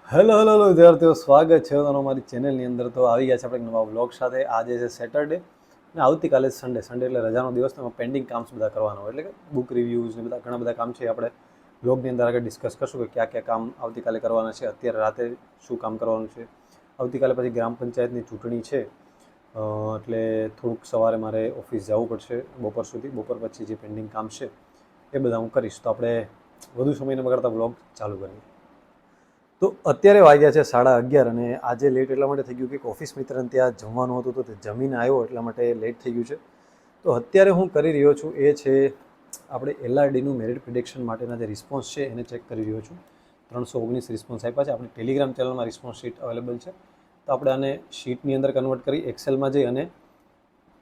Hello વિદ્યાર્થીઓ, સ્વાગત છે તમારી ચેનલની અંદર. તો આવી ગયા છે આપણે એક નવા વ્લોગ સાથે. આજે છે સેટરડે અને આવતીકાલે સન્ડે એટલે રજાનો દિવસ. તો પેન્ડિંગ કામ્સ બધા કરવાના હોય, એટલે કે બુક રિવ્યૂઝ ને બધા ઘણા બધા કામ છે. આપણે વ્લોગની અંદર આગળ ડિસ્કસ કરશું કે કયા કયા કામ આવતીકાલે કરવાના છે, અત્યારે રાતે શું કામ કરવાનું છે. આવતીકાલે પછી ગ્રામ પંચાયતની ચૂંટણી છે, એટલે થોડુંક સવારે મારે ઓફિસ જવું પડશે બપોર સુધી. બપોર પછી જે પેન્ડિંગ કામ છે એ બધા હું કરીશ. તો આપણે વધુ સમય ન બગાડતા વ્લોગ ચાલુ કરીએ. તો અત્યારે વાગ્યા છે 11:30 અને આજે લેટ એટલા માટે થઈ ગયું કે ઓફિસ મિત્રને ત્યાં જમવાનું હતું, તો તે જમીને આવ્યો એટલા માટે લેટ થઈ ગયું છે. તો અત્યારે હું કરી રહ્યો છું એ છે આપણે LRDનું મેરિટ પ્રિડિક્શન માટેના જે રિસ્પોન્સ છે એને ચેક કરી રહ્યો છું. 319 રિસ્પોન્સ આપ્યા છે. આપણી ટેલિગ્રામ ચેનલમાં રિસ્પોન્સ શીટ અવેલેબલ છે. તો આપણે આને શીટની અંદર કન્વર્ટ કરી એક્સેલમાં જઈ અને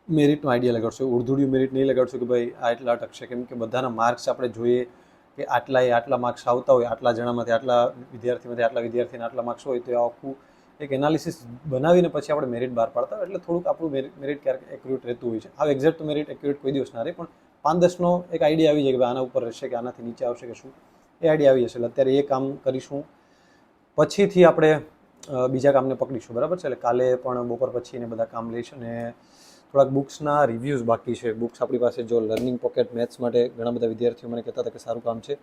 મેરિટનો આઈડિયા લગાડશું. ઉર્ધુડિયું મેરિટ નહીં લગાડશું કે ભાઈ આ એટલા અટકશે, કેમ કે બધાના માર્ક્સ આપણે જોઈએ કે આટલા માર્ક્સ આવતા હોય, આટલા જણામાંથી આટલા વિદ્યાર્થીને આટલા માર્ક્સ હોય, તો એ આખું એક એનાલિસિસ બનાવીને પછી આપણે મેરિટ બહાર પાડતા હોય. એટલે થોડુંક આપણું મેરિટ ક્યારેક એક્યુરેટ રહેતું હોય છે. આ એક્ઝેક્ટ મેરિટ એક્યુરેટ કોઈ દિવસ ના રહે, પણ 5-10નો એક આઈડિયા આવી જાય કે ભાઈ આના ઉપર રહેશે કે આનાથી નીચે આવશે કે શું, એ આઈડિયા આવી જશે. એટલે અત્યારે એ કામ કરીશું, પછીથી આપણે બીજા કામને પકડીશું. બરાબર છે? એટલે કાલે પણ બપોર પછી એને બધા કામ લઈશ. અને થોડાક બુક્સના રિવ્યૂઝ બાકી છે. બુક્સ આપણી પાસે જો લર્નિંગ પોકેટ મેથ્સ માટે ઘણા બધા વિદ્યાર્થીઓ મને કહેતા હતા કે સારું કામ છે,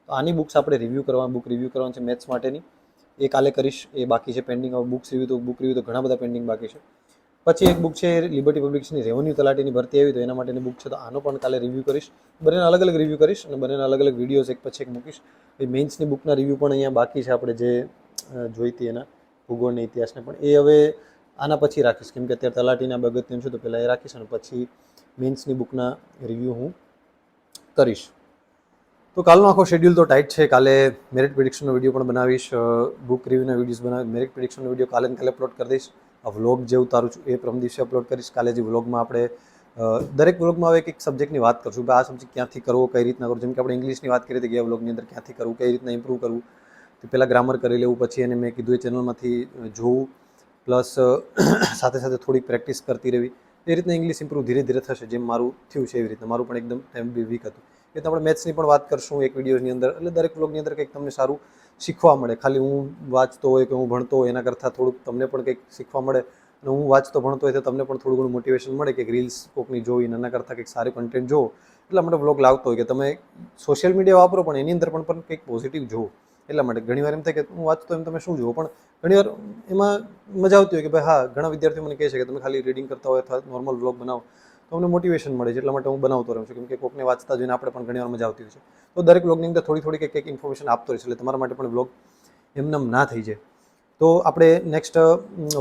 તો આની બુક્સ આપણે બુક રિવ્યૂ કરવાની છે મેથ્સ માટેની. એ કાલે કરીશ. એ બાકી છે પેન્ડિંગ. બુક રિવ્યૂ તો ઘણા બધા પેન્ડિંગ બાકી છે. પછી એક બુક છે લિબર્ટી પબ્લિકેશનની રેવન્યુ તલાટીની ભરતી આવી, તો એના માટેની બુક છે, તો આનો પણ કાલે રિવ્યૂ કરીશ. બંનેના અલગ અલગ રિવ્યૂ કરીશ અને બંનેના અલગ અલગ વિડીયોઝ એક પછી એક મૂકીશ. એ મેઇન્સની બુકના રિવ્યૂ પણ અહીંયા બાકી છે, આપણે જે જોઈતી એના ભૂગોળના ઇતિહાસને પણ. એ હવે આના પછી રાખીશ, કેમ કે અત્યારે તલાટીના અગત્યનું છે, તો પહેલાં એ રાખીશ અને પછી મેઇન્સની બુકના રિવ્યૂ હું કરીશ. તો કાલનો આખો શેડ્યુલ તો ટાઈટ છે. કાલે મેરિટ પ્રિડિક્શનનો વિડીયો પણ બનાવીશ, બુક રિવ્યૂના વિડીયોઝ બનાવીશ. મેરિટ પ્રિડિક્શનનો વિડીયો કાલે અપલોડ કરી દઈશ. આ વ્લોગ જે ઉતારું છું એ પરમ દિવસે અપલોડ કરીશ. કાલે જે વ્લોગમાં આપણે દરેક વ્લોગમાં હવે એક સબ્જેક્ટની વાત કરશું કે આ સબ્જેક્ટ ક્યાંથી કરવો, કઈ રીતના કરવું. જેમ કે આપણે ઇંગ્લિશની વાત કરી હતી ગયા વ્લોગની અંદર, ક્યાંથી કરવું, કઈ રીતના ઇમ્પ્રૂવ કરવું. તો પહેલાં ગ્રામર કરી લેવું, પછી એને મેં કીધું એ ચેનલમાંથી જોવું, પ્લસ સાથે સાથે થોડીક પ્રેક્ટિસ કરતી રહેવી. એ રીતના ઇંગ્લિશ ઇમ્પ્રૂવ ધીરે ધીરે થશે. જેમ મારું થયું છે એવી રીતના. મારું પણ એકદમ ટાઈમ વીક હતું. એ તો આપણે મેથ્સની પણ વાત કરશું એક વિડીયોની અંદર. એટલે દરેક વ્લોગની અંદર કંઈક તમને સારું શીખવા મળે. ખાલી હું વાંચતો હોય કે હું ભણતો હોય એના કરતાં થોડુંક તમને પણ કંઈક શીખવા મળે. અને હું વાંચતો ભણતો હોય તો તમને પણ થોડું ઘણું મોટિવેશન મળે કે રીલ્સ કોકની જોઈને એના કરતાં કંઈક સારું કન્ટેન્ટ જોવો. એટલા માટે વ્લોગ લાવતો હોય કે તમે સોશિયલ મીડિયા વાપરો પણ એની અંદર પણ કંઈક પોઝિટિવ જોવો. એટલા માટે ઘણીવાર એમ થાય કે હું વાંચતો એમ તમે શું જુઓ, પણ ઘણીવાર એમાં મજા આવતી હોય કે ભાઈ હા, ઘણા વિદ્યાર્થીઓ મને કહે છે કે તમે ખાલી રીડિંગ કરતા હોય અથવા નોર્મલ વ્લોગ બનાવો તો અમને મોટિવેશન મળે છે. એટલા માટે હું બનાવતો રહું છું, કેમ કે કોકને વાંચતા જોઈને આપણે પણ ઘણીવાર મજા આવતી હોય છે. તો દરેક વ્લોગની અંદર થોડી કંઈક ઇન્ફોર્મેશન આપતો રહીશ, એટલે તમારા માટે પણ વ્લોગ એમને ના થઈ જાય. તો આપણે નેક્સ્ટ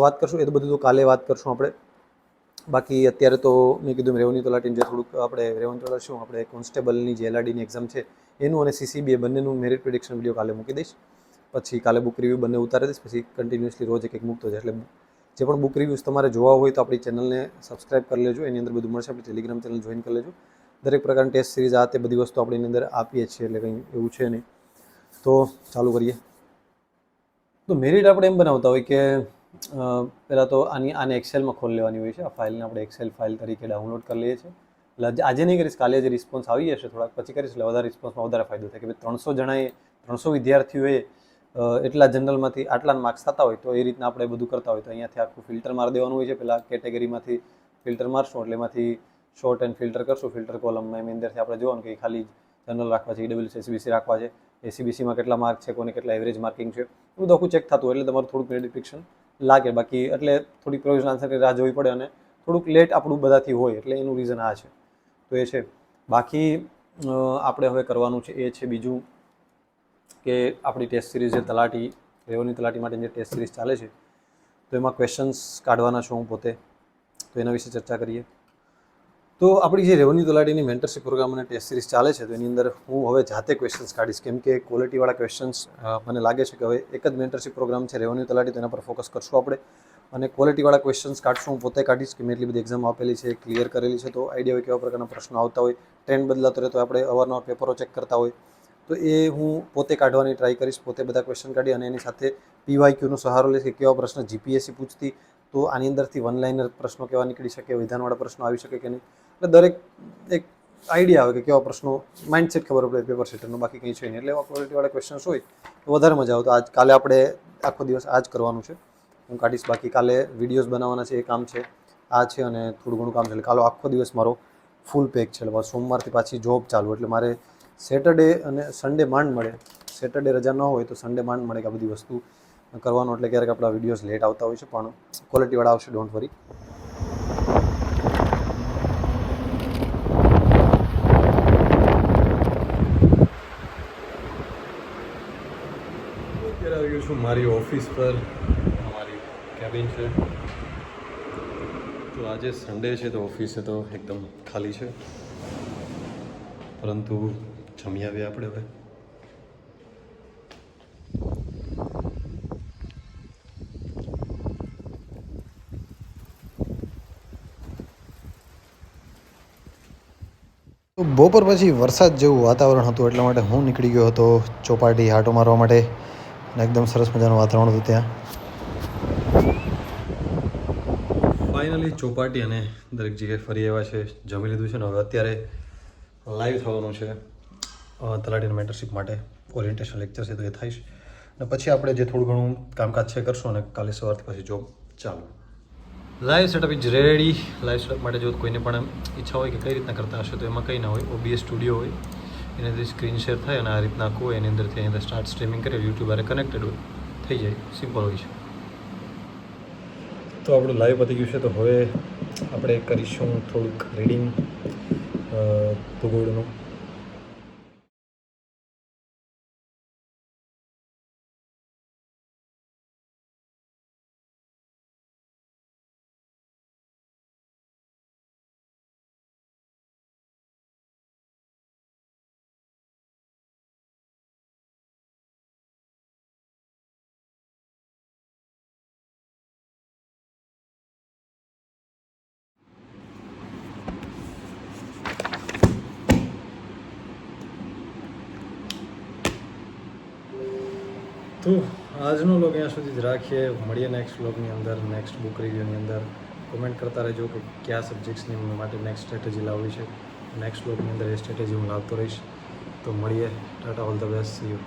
વાત કરશું, એ તો બધું તો કાલે વાત કરશું આપણે. બાકી અત્યારે તો મેં કીધું રેવન્યુ તલાટીને જે થોડુંક આપણે રેવન્યુ તલાટી શું આપણે કોન્સ્ટેબલની જે LRDની એક્ઝામ છે એનું અને CCBA બંનેનું મેરિટ પ્રિડિક્શન વિડીયો કાલે મૂકી દઈશ. પછી કાલે બુક રિવ્યૂ બંને ઉતારી દઈશ. પછી કન્ટિન્યુઅસલી રોજ એક મૂકતો જાય. એટલે જે પણ બુક રિવ્યૂઝ તમારે જોવા હોય તો આપણી ચેનલને સબસ્ક્રાઈબ કરી લેજો. એની અંદર બધું મળશે. આપણી ટેલિગ્રામ ચેનલ જોઈન કરી લેજો. દરેક પ્રકારની ટેસ્ટ સિરીઝ આ તે બધી વસ્તુ આપણે એની અંદર આપીએ છીએ, એટલે કંઈ એવું છે નહીં. તો ચાલુ કરીએ. તો મેરિટ આપણે એમ બનાવતા હોય કે પહેલાં તો આને એક્સેલમાં ખોલી લેવાની હોય છે. આ ફાઇલને આપણે એક્સેલ ફાઇલ તરીકે ડાઉનલોડ કરી લઈએ છીએ. એટલે આજે નહીં કરીશ, કાલે જે રિસ્પોન્સ આવી જશે થોડાક પછી કરીશ, એટલે વધારે રિસ્પોન્સમાં વધારે ફાયદો થાય કે ભાઈ 300 વિદ્યાર્થીઓએ એટલા જનરલમાંથી આટલા માર્ક્સ થતા હોય, તો એ રીતના આપણે બધું કરતા હોય. તો અહીંયાથી આખું ફિલ્ટર મારી દેવાનું હોય છે. પહેલાં કેટેગરીમાંથી ફિલ્ટર મારશું, એટલે એમાંથી શોર્ટ એન્ડ ફિલ્ટર કરશું. ફિલ્ટર કોલમમાં એની અંદરથી આપણે જોવાનું કે ખાલી જનરલ રાખવા છે, EWS SBC રાખવા છે, ACBCમાં કેટલા માર્ક છે, કોને કેટલા એવરેજ માર્કિંગ છે, એ બધું આખું ચેક થતું હોય. એટલે તમારું થોડુંક પ્રિડિક્શન લાગે. બાકી એટલે થોડીક પ્રોવિઝન આન્સરની રાહ જોવી પડે અને થોડુંક લેટ આપણું બધાથી હોય, એટલે એનું રીઝન આ છે. તો એ છે. બાકી આપણે હવે કરવાનું છે એ છે બીજું કે આપણી ટેસ્ટ સિરીઝ જે રેવન્યુ તલાટી માટે જે ટેસ્ટ સિરીઝ ચાલે છે, તો એમાં ક્વેશ્ચન્સ કાઢવાના છું હું પોતે. તો એના વિશે ચર્ચા કરીએ. તો આપણી જે રેવન્યુ તલાટીની મેન્ટરશિપ પ્રોગ્રામ અને ટેસ્ટ સિરીઝ ચાલે છે, તો એની અંદર હું હવે જાતે ક્વેશ્ચન્સ કાઢીશ, કેમ કે ક્વોલિટીવાળા ક્વેશ્ચન્સ મને લાગે છે કે હવે એક જ મેન્ટરશિપ પ્રોગ્રામ છે રેવન્યુ તલાટી, તો એના પર ફોકસ કરશું આપણે. અને ક્વોલિટીવાળા ક્વેશ્ચન્સ કાઢશું હું પોતે કાઢીશ, કે મેં એટલી બધી એક્ઝામ આપેલી છે, ક્લિયર કરેલી છે, તો આઈડિયા હોય કેવા પ્રકારના પ્રશ્નો આવતા હોય. ટ્રેન્ડ બદલાતો રહે તો આપણે અવારનવાર પેપરો ચેક કરતા હોય, તો એ હું પોતે કાઢવાની ટ્રાય કરીશ. પોતે બધા ક્વેશ્ચન કાઢી અને એની સાથે PYQનો સહારો લઈશ કે કેવા પ્રશ્ન GPSC પૂછતી, તો આની અંદરથી વન લાઇનર પ્રશ્નો કેવા નીકળી શકે, વિધાનવાળા પ્રશ્નો આવી શકે કે નહીં. એટલે દરેક એક આઈડિયા આવે કે કેવા પ્રશ્નો, માઇન્ડસેટ ખબર પડે પેપર સેટરનું, બાકી કંઈ છે નહીં. એટલે એવા ક્વોલિટીવાળા ક્વેશ્ચન્સ હોય તો વધારે મજા આવે. તો કાલે આપણે આખો દિવસ આ જ કરવાનું છે, હું કાઢીશ. બાકી કાલે વિડીયોઝ બનાવવાના છે, એ કામ છે, આ છે, અને થોડું ઘણું કામ છે. એટલે કાલે આખો દિવસ મારો ફૂલ પેક છે. એટલે સોમવારથી પાછી જોબ ચાલુ, એટલે મારે સેટરડે અને સન્ડે માંડ મળે. સેટરડે રજા ન હોય તો સન્ડે માંડ મળે કે આ બધી વસ્તુ કરવાનું. એટલે ક્યારેક આપણા વિડીયોઝ લેટ આવતા હોય છે, પણ ક્વોલિટીવાળા આવશે, ડોન્ટ વરી. અત્યારે આવી ગયો છું મારી ઓફિસ પર, મારી કેબિન છે. તો આજે સન્ડે છે તો ઓફિસે તો એકદમ ખાલી છે, પરંતુ જમી આવ્યા આપણે હવે. તો બપોર પછી વરસાદ જેવું વાતાવરણ હતું, એટલા માટે હું નીકળી ગયો હતો ચોપાટી આંટો મારવા માટે, અને એકદમ સરસ મજાનું વાતાવરણ હતું ત્યાં. ફાઇનલી ચોપાટી અને દરેક જગ્યાએ ફરી આવ્યા છે, જમી લીધું છે ને હવે અત્યારે લાઈવ થવાનું છે તલાટીના મેન્ટરશીપ માટે. ઓરિએન્ટેશન લેક્ચર છે તો એ થઈશ, અને પછી આપણે જે થોડું ઘણું કામકાજ છે કરશું, અને કાલે સવારથી પછી જોબ ચાલુ. Live setup is ready. Live setup માટે જો કોઈને પણ ઈચ્છા હોય કે કઈ રીતના કરતા હશે, તો એમાં કંઈ ના હોય. OBS સ્ટુડિયો હોય, એની અંદર સ્ક્રીન શેર થાય અને આ રીતના આખું હોય, એની અંદરથી એની અંદર સ્ટાર્ટ સ્ટ્રીમિંગ કરે, યુટ્યુબ આરે કનેક્ટેડ હોય, થઈ જાય. સિમ્પલ હોય છે. તો આપણું લાઈવ પતી ગયું છે, તો હવે આપણે કરીશું થોડુંક રીડિંગ ભૂગોળનું. તો આજનો વ્લોગ અહીંયા સુધી જ રાખીએ. મળીએ નેક્સ્ટ વ્લોગની અંદર, નેક્સ્ટ બુક રિવ્યૂની અંદર. કોમેન્ટ કરતા રહેજો કે કયા સબ્જેક્ટ્સની માટે નેક્સ્ટ સ્ટ્રેટેજી લાવવી છે. નેક્સ્ટ વ્લોગની અંદર એ સ્ટ્રેટેજી હું લાવતો રહીશ. તો મળીએ. Tata, all the best, C you.